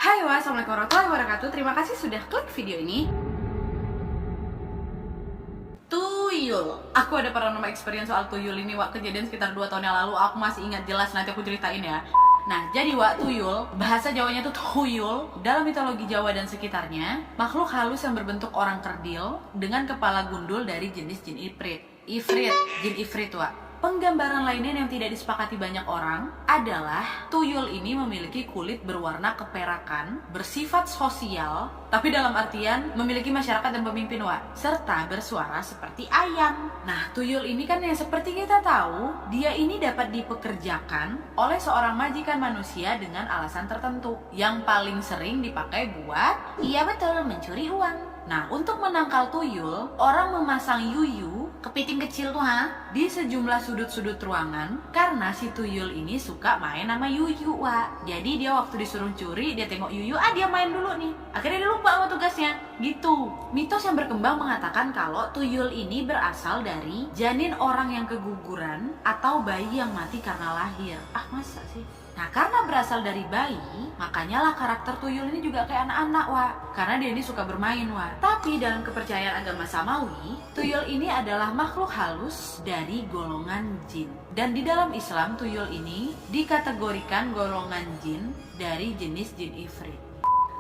Hai, wassalamualaikum warahmatullahi wabarakatuh. Terima kasih sudah klik video ini. Tuyul. Aku ada paranormal experience soal tuyul ini, Wak. Kejadian sekitar 2 tahun yang lalu. Aku masih ingat jelas, nanti aku ceritain ya. Nah, jadi Wak, tuyul, bahasa Jawanya tuh tuyul. Dalam mitologi Jawa dan sekitarnya, makhluk halus yang berbentuk orang kerdil dengan kepala gundul dari jenis jin ifrit. Jin ifrit, Wak. Penggambaran lainnya yang tidak disepakati banyak orang adalah tuyul ini memiliki kulit berwarna keperakan, bersifat sosial, tapi dalam artian memiliki masyarakat dan pemimpin, Wak, serta bersuara seperti ayam. Nah, tuyul ini kan yang seperti kita tahu, dia ini dapat dipekerjakan oleh seorang majikan manusia dengan alasan tertentu. Yang paling sering dipakai buat, iya betul, mencuri uang. Nah, untuk menangkal tuyul, orang memasang yuyu, kepiting kecil tuh di sejumlah sudut-sudut ruangan karena si tuyul ini suka main sama yuyu, Wak. Jadi dia waktu disuruh curi, dia tengok yuyu, dia main dulu nih. Akhirnya dia lupa sama tugasnya. Gitu. Mitos yang berkembang mengatakan kalau tuyul ini berasal dari janin orang yang keguguran atau bayi yang mati karena lahir. Masa sih? Nah, karena berasal dari bayi, makanya lah karakter tuyul ini juga kayak anak-anak, Wak. Karena dia ini suka bermain, Wak. Tapi dalam kepercayaan agama Samawi, tuyul ini adalah makhluk halus dari golongan jin. Dan di dalam Islam, tuyul ini dikategorikan golongan jin dari jenis jin ifrit.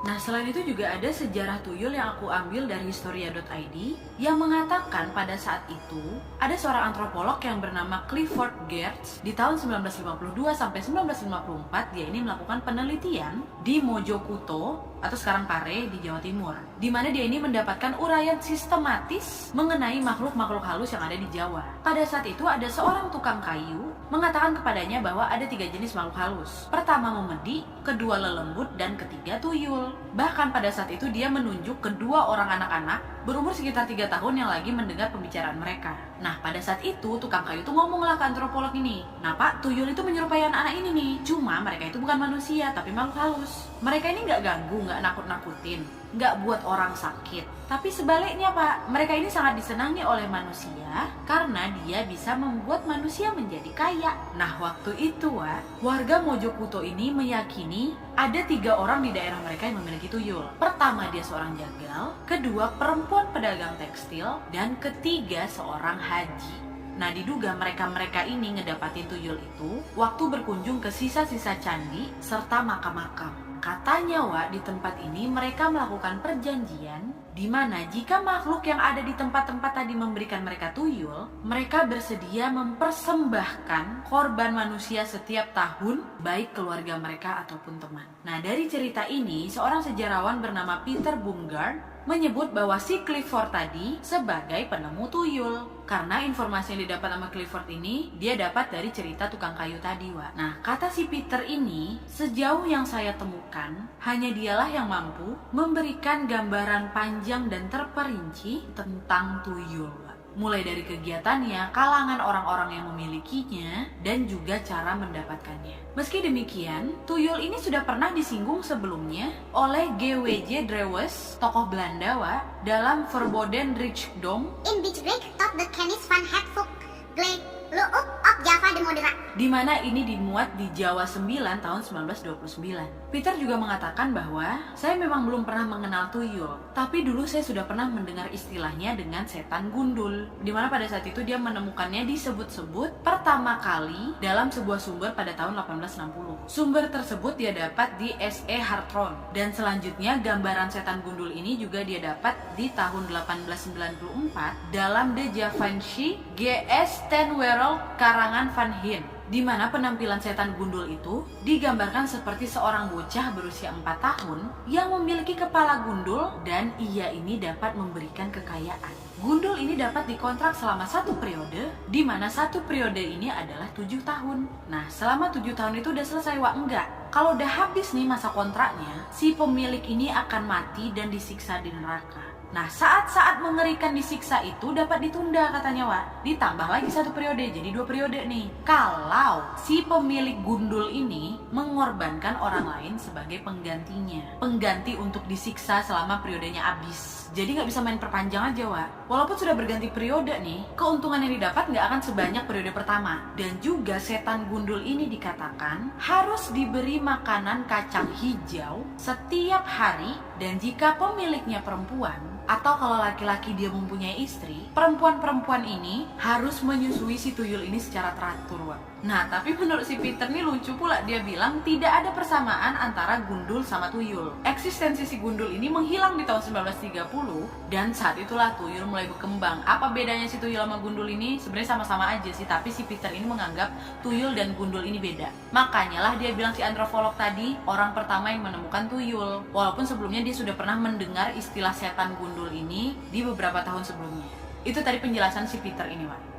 Nah, selain itu juga ada sejarah tuyul yang aku ambil dari historia.id yang mengatakan pada saat itu ada seorang antropolog yang bernama Clifford Geertz di tahun 1952 sampai 1954. Dia ini melakukan penelitian di Mojokuto atau sekarang Pare di Jawa Timur, di mana dia ini mendapatkan uraian sistematis mengenai makhluk-makhluk halus yang ada di Jawa. Pada saat itu ada seorang tukang kayu mengatakan kepadanya bahwa ada 3 jenis makhluk halus. Pertama memedi, kedua lelembut, dan ketiga tuyul. Bahkan pada saat itu dia menunjuk kedua orang anak-anak berumur sekitar 3 tahun yang lagi mendengar pembicaraan mereka. Nah, pada saat itu tukang kayu itu ngomonglah ke antropolog ini, "Nah Pak, tuyul itu menyerupai anak-anak ini nih. Cuma mereka itu bukan manusia, tapi makhluk halus. Mereka ini nggak ganggu, nggak nakut-nakutin, nggak buat orang sakit. Tapi sebaliknya Pak, mereka ini sangat disenangi oleh manusia karena dia bisa membuat manusia menjadi kaya." Nah, waktu itu warga Mojokuto ini meyakini ada 3 orang di daerah mereka yang memiliki tuyul. Pertama, dia seorang jagal, kedua perempuan pedagang tekstil, dan ketiga seorang haji. Nah, diduga mereka-mereka ini ngedapatin tuyul itu waktu berkunjung ke sisa-sisa candi serta makam-makam. Katanya, Wak, di tempat ini mereka melakukan perjanjian di mana jika makhluk yang ada di tempat-tempat tadi memberikan mereka tuyul, mereka bersedia mempersembahkan korban manusia setiap tahun, baik keluarga mereka ataupun teman. Nah, dari cerita ini, seorang sejarawan bernama Peter Bumgard menyebut bahwa si Clifford tadi sebagai penemu tuyul. Karena informasi yang didapat sama Clifford ini, dia dapat dari cerita tukang kayu tadi, Wak. Nah, kata si Peter ini, sejauh yang saya temukan, hanya dialah yang mampu memberikan gambaran panjang dan terperinci tentang tuyul, Wak. Mulai dari kegiatannya, kalangan orang-orang yang memilikinya, dan juga cara mendapatkannya. Meski demikian, tuyul ini sudah pernah disinggung sebelumnya oleh G.W.J. Drewes, tokoh Belanda, Wak, dalam Verboden Rijkdom In Bijbreek tot de kennis van het volk bleek op Java de Moderat. di mana ini dimuat di Jawa 9 tahun 1929. Peter juga mengatakan bahwa saya memang belum pernah mengenal tuyul, tapi dulu saya sudah pernah mendengar istilahnya dengan setan gundul, di mana pada saat itu dia menemukannya disebut-sebut pertama kali dalam sebuah sumber pada tahun 1860. Sumber tersebut dia dapat di S.E. Hartron, dan selanjutnya gambaran setan gundul ini juga dia dapat di tahun 1894 dalam De Javanse G.S. ten Wereld karangan Van Hien, di mana penampilan setan gundul itu digambarkan seperti seorang bocah berusia 4 tahun yang memiliki kepala gundul dan ia ini dapat memberikan kekayaan. Gundul ini dapat dikontrak selama 1 periode, di mana 1 periode ini adalah 7 tahun. Nah, selama 7 tahun itu udah selesai, Wak? Enggak. Kalau udah habis nih masa kontraknya, si pemilik ini akan mati dan disiksa di neraka. Nah, saat-saat mengerikan disiksa itu dapat ditunda katanya, Wak. Ditambah lagi 1 periode, jadi 2 periode nih. Kalau si pemilik gundul ini mengorbankan orang lain sebagai penggantinya. Pengganti untuk disiksa selama periodenya habis. Jadi nggak bisa main perpanjang aja, Wak. Walaupun sudah berganti periode nih, keuntungan yang didapat nggak akan sebanyak periode pertama. Dan juga setan gundul ini dikatakan harus diberi makanan kacang hijau setiap hari. Dan jika pemiliknya perempuan, atau kalau laki-laki dia mempunyai istri, perempuan-perempuan ini harus menyusui si tuyul ini secara teratur, Wak. Nah, tapi menurut si Peter nih lucu pula, dia bilang tidak ada persamaan antara gundul sama tuyul. Eksistensi si gundul ini menghilang di tahun 1930 dan saat itulah tuyul mulai berkembang. Apa bedanya si tuyul sama gundul ini? Sebenarnya sama-sama aja sih, tapi si Peter ini menganggap tuyul dan gundul ini beda. Makanya lah dia bilang si antropolog tadi orang pertama yang menemukan tuyul. Walaupun sebelumnya dia sudah pernah mendengar istilah setan gundul ini di beberapa tahun sebelumnya. Itu tadi penjelasan si Peter ini, Wak.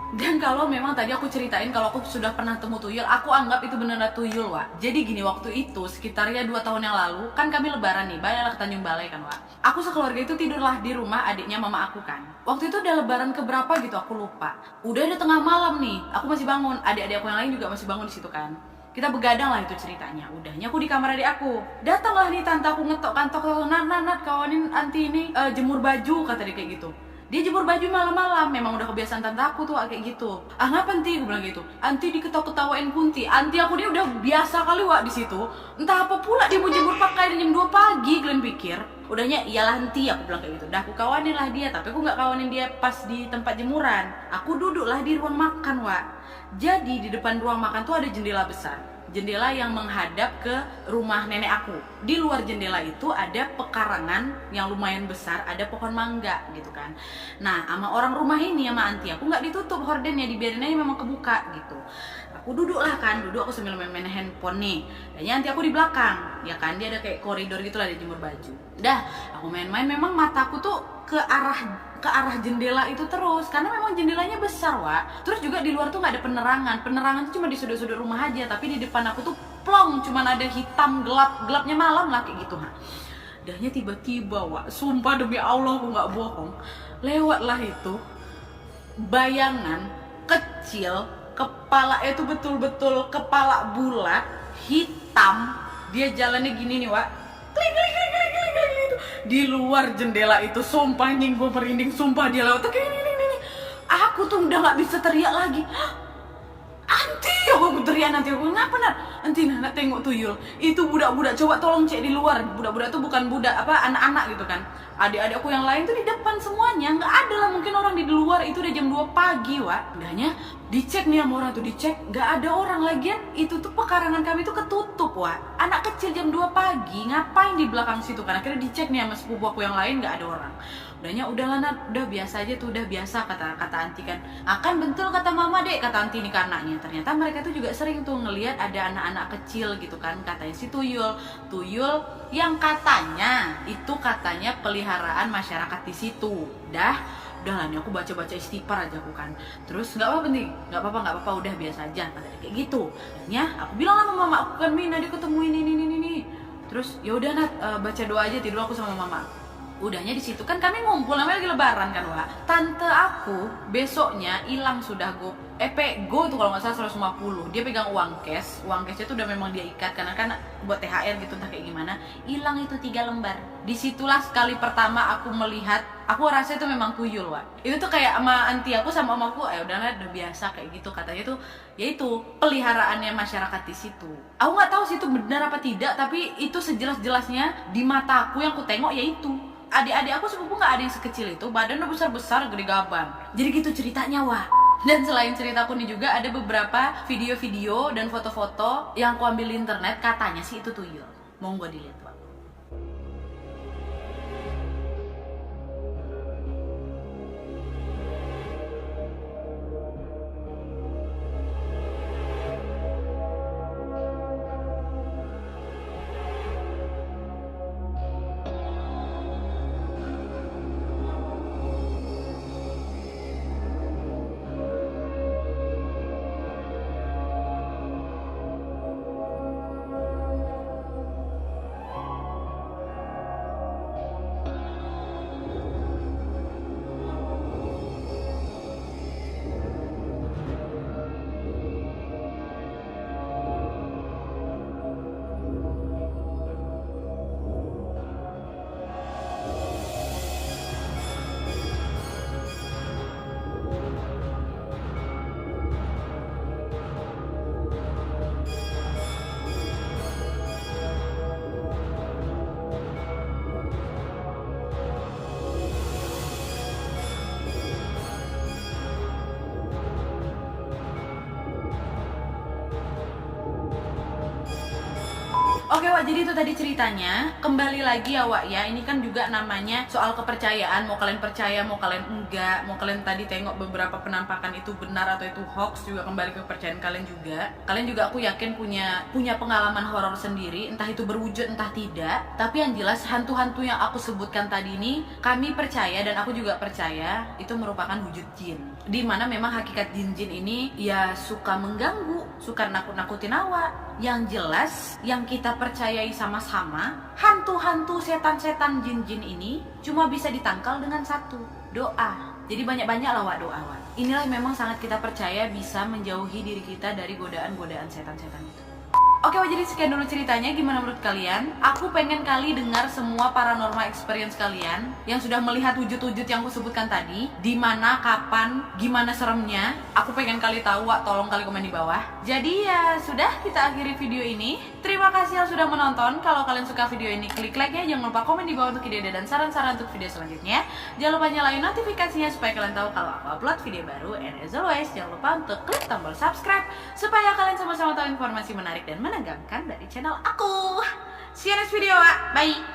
Dan kalau memang tadi aku ceritain kalau aku sudah pernah temu tuyul, aku anggap itu benar-benar tuyul, Wak. Jadi gini, waktu itu sekitarnya 2 tahun yang lalu, kan kami lebaran nih, baliklah ke Tanjung Balai kan, Wak. Aku sekeluarga itu tidurlah di rumah adiknya mama aku kan. Waktu itu udah lebaran keberapa gitu, aku lupa. Udah tengah malam nih, aku masih bangun, adik-adik aku yang lain juga masih bangun di situ kan. Kita begadang lah itu ceritanya. Udahnya aku di kamar adik aku. Datanglah nih tante aku ngetok kantok, nat kawanin anti ini jemur baju, kata dia kayak gitu. Dia jemur baju malam-malam, memang udah kebiasaan tante aku tuh kayak gitu. Ah ngapa anti, gue bilang gitu. Anti diketok-ketawain Kunti. Anti aku dia udah biasa kali, Wak, di situ. Entah apa pula dia mau jemur pakai jam 2 pagi, kalian pikir. Udahnya iyalah anti, aku bilang kayak gitu. Dah aku kawanin lah dia, tapi aku nggak kawanin dia pas di tempat jemuran. Aku duduklah di ruang makan, Wak. Jadi di depan ruang makan tuh ada jendela besar. Jendela yang menghadap ke rumah nenek aku. Di luar jendela itu ada pekarangan yang lumayan besar, ada pohon mangga gitu kan. Nah, sama orang rumah ini sama anti aku nggak ditutup hordennya, dibiarin aja memang kebuka gitu. Aku duduk lah kan, duduk aku sambil main handphone nih. Dan anti aku di belakang, ya kan, dia ada kayak koridor gitu lah, dia jemur baju. Dah, aku main-main, memang mataku tuh ke arah jendela itu terus karena memang jendelanya besar, Wak. Terus juga di luar tuh nggak ada penerangan tuh cuma di sudut-sudut rumah aja, tapi di depan aku tuh plong, cuman ada hitam gelapnya malam lah kayak gitu. Dahnya tiba-tiba, Wak, sumpah demi Allah aku nggak bohong, lewatlah itu bayangan kecil, kepalanya itu betul-betul kepala bulat hitam, dia jalannya gini nih, Wak, klik gitu. Di luar jendela itu, sumpah anjing gue merinding, sumpah dia lewat kayak ini. Aku tuh udah nggak bisa teriak lagi. Anti, aku teriak nanti aku ngapa nak? Anti nak tengok tuyul. Itu budak-budak, coba tolong cek di luar. Budak-budak tuh bukan budak apa anak-anak gitu kan. Adik-adikku yang lain tuh di depan semuanya, nggak ada lah mungkin orang di luar, itu udah jam 2 pagi, Wak. Udahnya dicek nih sama orang tuh, dicek nggak ada orang, lagian itu tuh pekarangan kami tuh ketutup, Wak. Anak kecil jam 2 pagi ngapain di belakang situ kan. Akhirnya dicek nih sama sepupu aku yang lain, nggak ada orang. Udahnya udahlah Nat, udah biasa aja tuh, udah biasa kata anti kan. Akan bentul kata mama dek, kata anti ini ke anaknya. Ternyata mereka tuh juga sering tuh ngelihat ada anak-anak kecil gitu kan, katanya si tuyul yang katanya peliharaan masyarakat di situ. Udah lah nih aku baca istighfar aja aku kan. Terus nggak apa-apa, udah biasa aja kata dia kayak gitu. Ya aku bilang sama mama aku kan, Min dia ketemu ini. Terus ya udah Nat, baca doa aja, tidur aku sama mama. Udahnya di situ kan kami ngumpul, namanya lagi lebaran kan, Wak. Tante aku besoknya hilang sudah go tuh kalau nggak salah 150. Dia pegang uang cashnya tuh udah memang dia ikat karena kan buat THR gitu, entah kayak gimana. Hilang itu 3 lembar. Disitulah sekali pertama aku melihat, aku rasa itu memang tuyul, Wak. Itu tuh kayak sama anti aku sama omaku, udah biasa kayak gitu katanya tuh, yaitu peliharaannya masyarakat di situ. Aku nggak tahu sih itu benar apa tidak, tapi itu sejelas-jelasnya di mataku yang aku tengok yaitu. Adik-adik aku sepupu nggak ada yang sekecil itu, badan udah besar-besar, gede gaban. Jadi gitu ceritanya, Wak. Dan selain ceritaku nih juga ada beberapa video-video dan foto-foto yang aku ambil di internet, katanya sih itu tuyul. Monggo dilihat, Wak. Wak, jadi itu tadi ceritanya. Kembali lagi ya Wak ya, ini kan juga namanya soal kepercayaan. Mau kalian percaya, mau kalian enggak, mau kalian tadi tengok beberapa penampakan itu benar atau itu hoax, juga kembali ke kepercayaan kalian juga. Kalian juga aku yakin punya pengalaman horor sendiri, entah itu berwujud entah tidak. Tapi yang jelas hantu-hantu yang aku sebutkan tadi ini kami percaya, dan aku juga percaya itu merupakan wujud jin. Dimana memang hakikat jin-jin ini ya suka mengganggu, suka nakut-nakutin awak. Yang jelas yang kita percayai sama-sama, hantu-hantu setan-setan jin-jin ini cuma bisa ditangkal dengan satu, doa. Jadi banyak-banyak lah Wak doa Wak. Inilah memang sangat kita percaya bisa menjauhi diri kita dari godaan-godaan setan-setan itu. Oke Wak, jadi sekian dulu ceritanya. Gimana menurut kalian? Aku pengen kali dengar semua paranormal experience kalian yang sudah melihat wujud-wujud yang aku sebutkan tadi. Di mana, kapan, gimana seremnya. Aku pengen kali tahu Wak, tolong kali komen di bawah. Jadi ya sudah, kita akhiri video ini. Terima kasih yang sudah menonton. Kalau kalian suka video ini, klik like-nya. Jangan lupa komen di bawah untuk ide dan saran-saran untuk video selanjutnya. Jangan lupa nyalain notifikasinya supaya kalian tahu kalau aku upload video baru. And as always, jangan lupa untuk klik tombol subscribe supaya kalian sama-sama tahu informasi menarik dan menegangkan dari channel aku. See you next video, Wak. Bye.